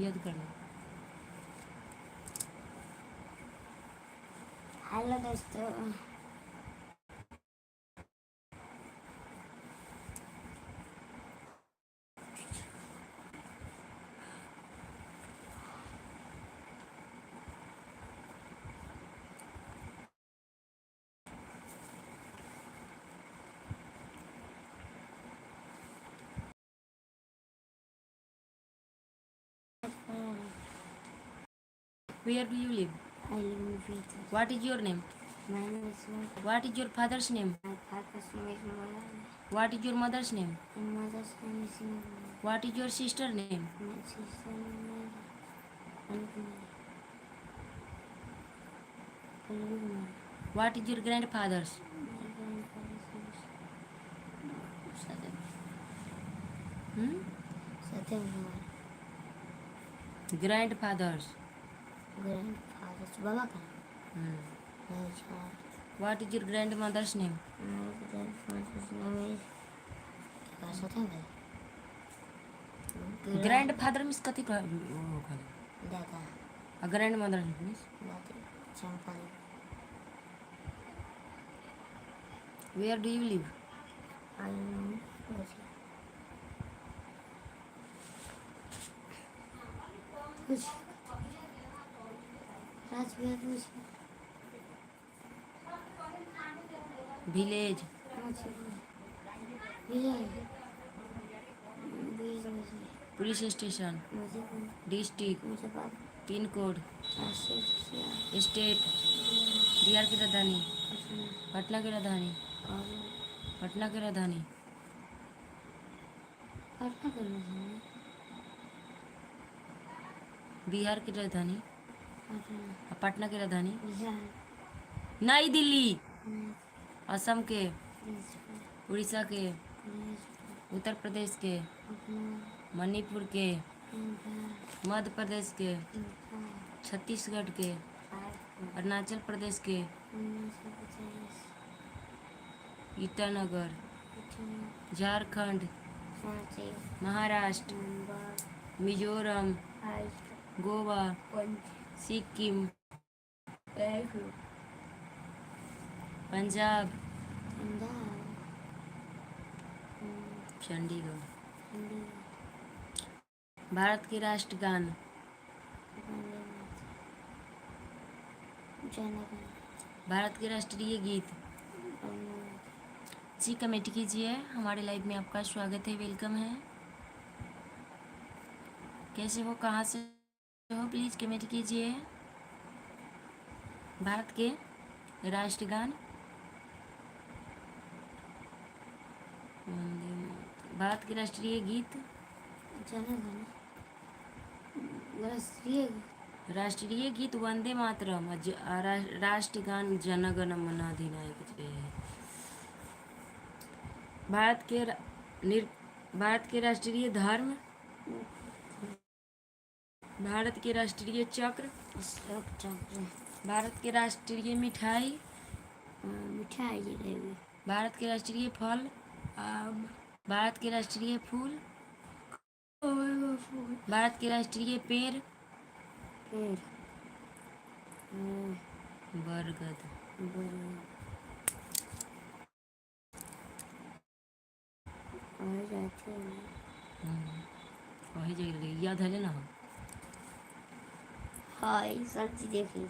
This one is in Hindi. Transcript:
याद करना। हेलो दोस्तों, Where do you live? I live in Vietnam. What is your name? My name is Mike. What is your father's name? My father's name is Malala. What is your mother's name? My mother's name is Nirmala. What is your sister's name? My sister name is Palvi. What is your grandfather's? My grandfather's name is Satyam. Hmm? Satyam. Grandfather's. Grandfather's Baba का Hmm. अच्छा. What is your grandmother's name? My grandfather's name is क्या Satyam है? Grandfather means कथी का दादा. A grandmother means दादी चंपल. where do you live? I know. कुछ राजविहार कुछ Village, police station, district, pin code, state, Bihar की राजधानी, पटना की राजधानी, पटना की राजधानी, बिहार की राजधानी, पटना की राजधानी, नई दिल्ली, असम के, उड़ीसा के, उत्तर प्रदेश के, मणिपुर के, मध्य प्रदेश के, छत्तीसगढ़ के, अरुणाचल प्रदेश के, ईटानगर, झारखंड, महाराष्ट्र, मिजोरम, गोवा, सिक्किम, पंजाब, चंडीगढ़। भारत के राष्ट्रगान, भारत के राष्ट्रीय गीत। जी कमेंट कीजिए। हमारे लाइव में आपका स्वागत है, वेलकम है। कैसे हो, कहाँ से हो, प्लीज़ कमेंट कीजिए। भारत के राष्ट्रगान, भारत के राष्ट्रीय गीत, राष्ट्रीय गीत वंदे मातरम, राष्ट्रगान जनगण मन अधिनायक जय। भारत के राष्ट्रीय धर्म, भारत के राष्ट्रीय चक्र, भारत के राष्ट्रीय मिठाई, भारत के राष्ट्रीय फल, भारत के राष्ट्रीय फूल, भारत के राष्ट्रीय पेड़, बरगद। वही जगह याद है ना। हाँ, सब चीज़ देखी।